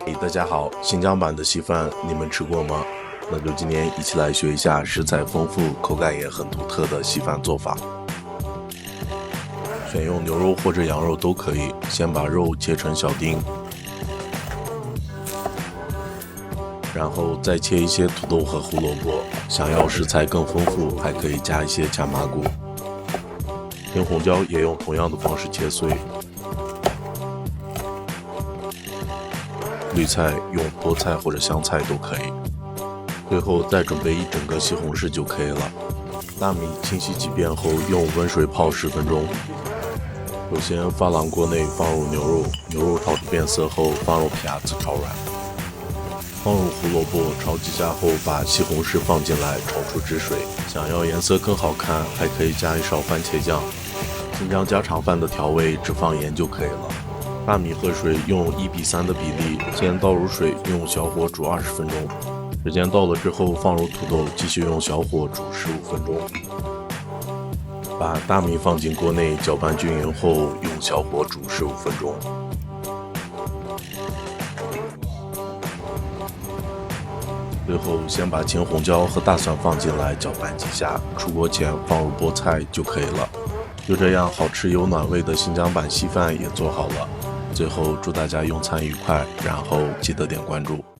嘿，大家好，新疆版的稀饭你们吃过吗？那就今天一起来学一下食材丰富、口感也很独特的稀饭做法。选用牛肉或者羊肉都可以，先把肉切成小丁，然后再切一些土豆和胡萝卜。想要食材更丰富，还可以加一些卡麻菇。青红椒也用同样的方式切碎。绿菜用菠菜或者香菜都可以。最后再准备一整个西红柿就可以了。大米清洗几遍后，用温水泡10分钟。首先珐琅锅内放入牛肉，牛肉炒至变色后放入皮亚子炒软，放入胡萝卜炒几下后把西红柿放进来炒出汁水。想要颜色更好看，还可以加一勺番茄酱。新疆家常饭的调味只放盐就可以了。大米和水用1:3的比例，先倒入水，用小火煮20分钟。时间到了之后，放入土豆，继续用小火煮15分钟。把大米放进锅内，搅拌均匀后，用小火煮15分钟。最后，先把青红椒和大蒜放进来，搅拌几下。出锅前放入菠菜就可以了。就这样，好吃有暖胃的新疆版稀饭也做好了。最后祝大家用餐愉快，然后记得点关注。